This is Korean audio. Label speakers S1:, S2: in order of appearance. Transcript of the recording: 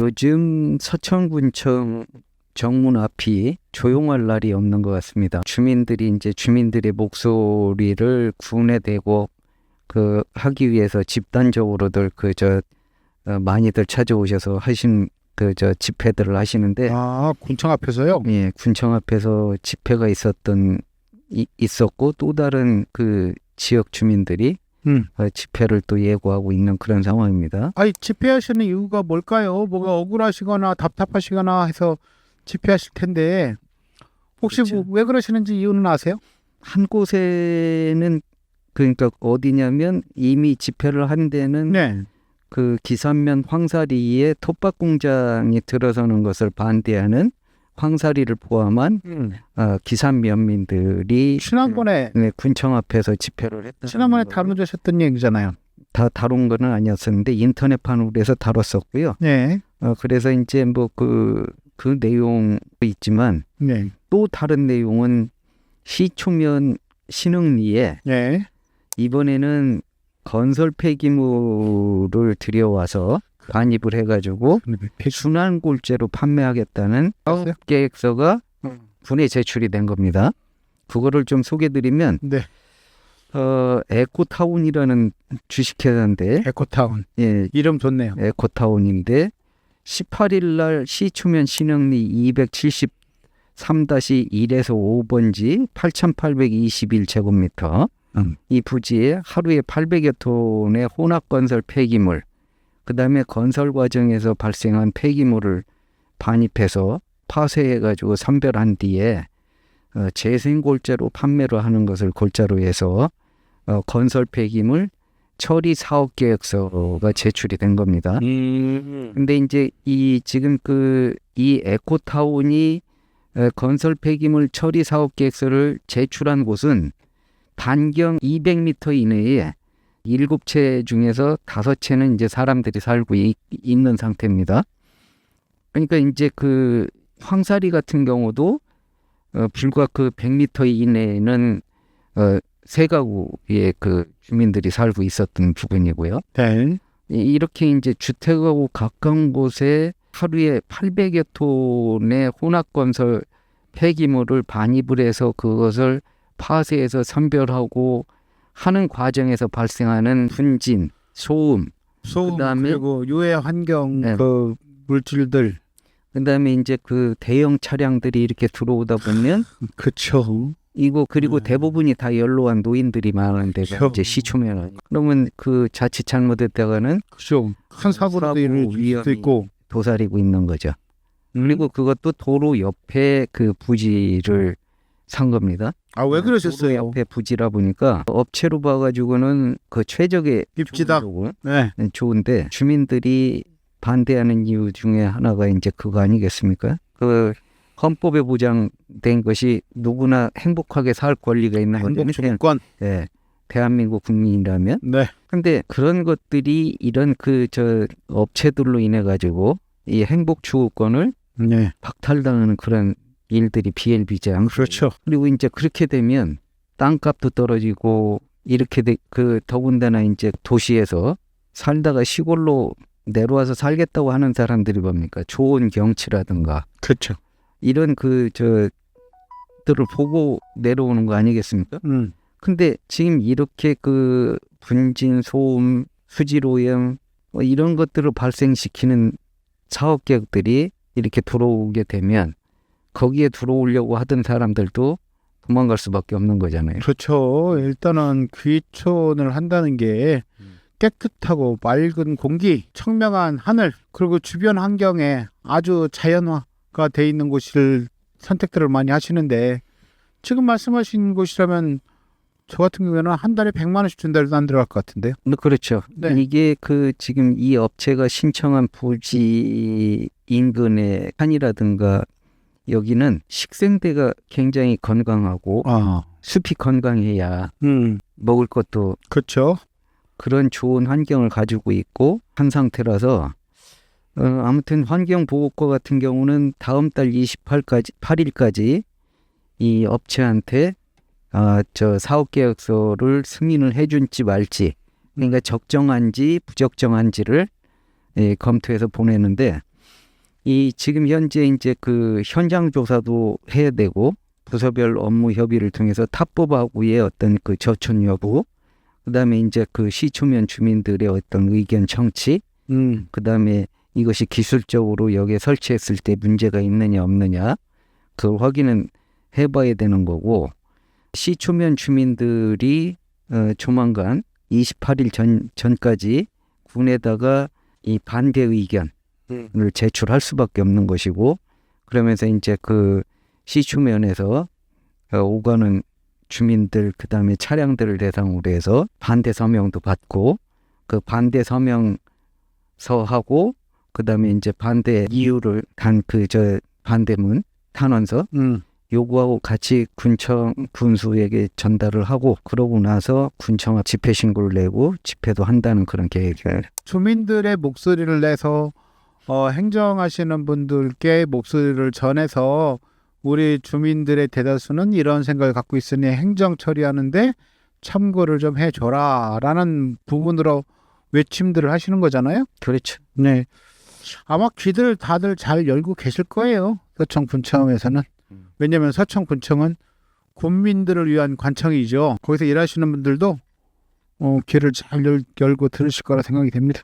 S1: 요즘 서천군청 정문 앞이 조용할 날이 없는 것 같습니다. 주민들이 이제 주민들의 목소리를 군에 대고 하기 위해서 집단적으로들 많이들 찾아오셔서 하신 집회들을 하시는데,
S2: 군청 앞에서요?
S1: 예, 군청 앞에서 집회가 있었고 또 다른 지역 주민들이 집회를 또 예고하고 있는 그런 상황입니다.
S2: 집회하시는 이유가 뭘까요? 뭐가 억울하시거나 답답하시거나 해서 집회하실 텐데 혹시
S1: 그렇죠.
S2: 왜 그러시는지 이유는 아세요?
S1: 한 곳에는 그러니까 어디냐면 이미 집회를 한 데는
S2: 네.
S1: 기산면 황사리에 톱밥 공장이 들어서는 것을 반대하는 황사리를 포함한 기산면민들이
S2: 지난번에
S1: 군청 앞에서 집회를 했다.
S2: 지난번에 다루셨던 얘기잖아요.
S1: 다 다룬 거는 아니었었는데 인터넷판으로 해서 다뤘었고요.
S2: 네.
S1: 그래서 이제 그 내용도 있지만
S2: 네.
S1: 또 다른 내용은 시초면 신흥리에
S2: 네.
S1: 이번에는 건설 폐기물을 들여와서 반입을 해가지고 순환골재로 판매하겠다는 사업 계획서가 군에 제출이 된 겁니다. 그거를 좀 소개드리면
S2: 네.
S1: 에코타운이라는 주식회사인데,
S2: 에코타운.
S1: 예,
S2: 이름 좋네요.
S1: 에코타운인데 18일 날 시초면 신흥리 273-1에서 5번지 8,821제곱미터 이 부지에 하루에 800여 톤의 혼합건설 폐기물, 그 다음에 건설 과정에서 발생한 폐기물을 반입해서 파쇄해가지고 선별한 뒤에 재생골재로 판매를 하는 것을 골자로 해서 건설 폐기물 처리 사업 계획서가 제출이 된 겁니다. 근데 이제 지금 이 에코타운이 건설 폐기물 처리 사업 계획서를 제출한 곳은 반경 200m 이내에 7채 중에서 5채는 이제 사람들이 살고 있는 상태입니다. 그러니까 이제 황사리 같은 경우도 불과 100m 이내에는 세 가구의 주민들이 살고 있었던 부분이고요.
S2: 네.
S1: 이렇게 이제 주택하고 가까운 곳에 하루에 800여 톤의 혼합건설 폐기물을 반입을 해서 그것을 파쇄해서 선별하고 하는 과정에서 발생하는 분진, 소음, 그다음에
S2: 그리고 유해 환경
S1: 네.
S2: 물질들.
S1: 그다음에 이제 대형 차량들이 이렇게 들어오다 보면
S2: 그렇죠.
S1: 그리고 대부분이 다 연로한 노인들이 많은 데가
S2: 그렇죠.
S1: 이제 시초면, 그러면 자칫 잘못했다가는
S2: 그렇죠. 큰 사고도 이룰 수도 있고
S1: 도사리고 있는 거죠. 그리고 그것도 도로 옆에 부지를 산 겁니다.
S2: 왜 그러셨어요?
S1: 도로 옆에 부지라 보니까 업체로 봐가지고는 최적의
S2: 입지다. 네.
S1: 좋은데 주민들이 반대하는 이유 중에 하나가 이제 그거 아니겠습니까? 헌법에 보장된 것이 누구나 행복하게 살 권리가 있는 건데,
S2: 행복주권.
S1: 네, 대한민국 국민이라면.
S2: 네.
S1: 근데 그런 것들이 이런 업체들로 인해 가지고 이 행복주거권을
S2: 네.
S1: 박탈당하는 그런 일들이 비일비재한.
S2: 그렇죠.
S1: 그리고 이제 그렇게 되면 땅값도 떨어지고 이렇게 더군다나 이제 도시에서 살다가 시골로 내려와서 살겠다고 하는 사람들이 뭡니까? 좋은 경치라든가.
S2: 그렇죠.
S1: 이런 들을 보고 내려오는 거 아니겠습니까? 근데 지금 이렇게 분진, 소음, 수질오염 이런 것들을 발생시키는 사업 계획들이 이렇게 들어오게 되면 거기에 들어오려고 하던 사람들도 도망갈 수밖에 없는 거잖아요.
S2: 그렇죠. 일단은 귀촌을 한다는 게 깨끗하고 맑은 공기, 청명한 하늘, 그리고 주변 환경에 아주 자연화가 돼 있는 곳을 선택들을 많이 하시는데, 지금 말씀하신 곳이라면 저 같은 경우에는 한 달에 100만 원씩 준다해도 안 들어갈 것 같은데요.
S1: 그렇죠.
S2: 네.
S1: 이게 지금 이 업체가 신청한 부지 인근의 산이라든가 여기는 식생대가 굉장히 건강하고 숲이 건강해야 먹을 것도
S2: 그렇죠.
S1: 그런 좋은 환경을 가지고 있고 한 상태라서 아무튼 환경보호과 같은 경우는 다음 달 28일까지 이 업체한테 사업계획서를 승인을 해줄지 말지, 그러니까 적정한지 부적정한지를 검토해서 보내는데, 이 지금 현재 이제 그 현장 조사도 해야 되고 부서별 업무 협의를 통해서 탑법하고의 어떤 그 저촉 여부, 그다음에 이제 그 시초면 주민들의 어떤 의견 청취, 그다음에 이것이 기술적으로 여기에 설치했을 때 문제가 있느냐 없느냐 그걸 확인은 해봐야 되는 거고, 시초면 주민들이 조만간 28일 전까지 군에다가 이 반대 의견을 제출할 수밖에 없는 것이고, 그러면서 이제 그 시초면에서 오가는 주민들 그다음에 차량들을 대상으로 해서 반대 서명도 받고, 그 반대 서명서하고 그다음에 이제 반대 이유를 단 그 저 반대문 탄원서 요구하고 같이 군청 군수에게 전달을 하고, 그러고 나서 군청에 집회 신고를 내고 집회도 한다는 그런 계획을.
S2: 주민들의 목소리를 내서 행정하시는 분들께 목소리를 전해서 우리 주민들의 대다수는 이런 생각을 갖고 있으니 행정 처리하는데 참고를 좀 해줘라 라는 부분으로 외침들을 하시는 거잖아요.
S1: 그렇죠.
S2: 네, 아마 귀들 다들 잘 열고 계실 거예요, 서청군청에서는. 왜냐하면 서청군청은 군민들을 위한 관청이죠. 거기서 일하시는 분들도 귀를 잘 열고 들으실 거라 생각이 됩니다.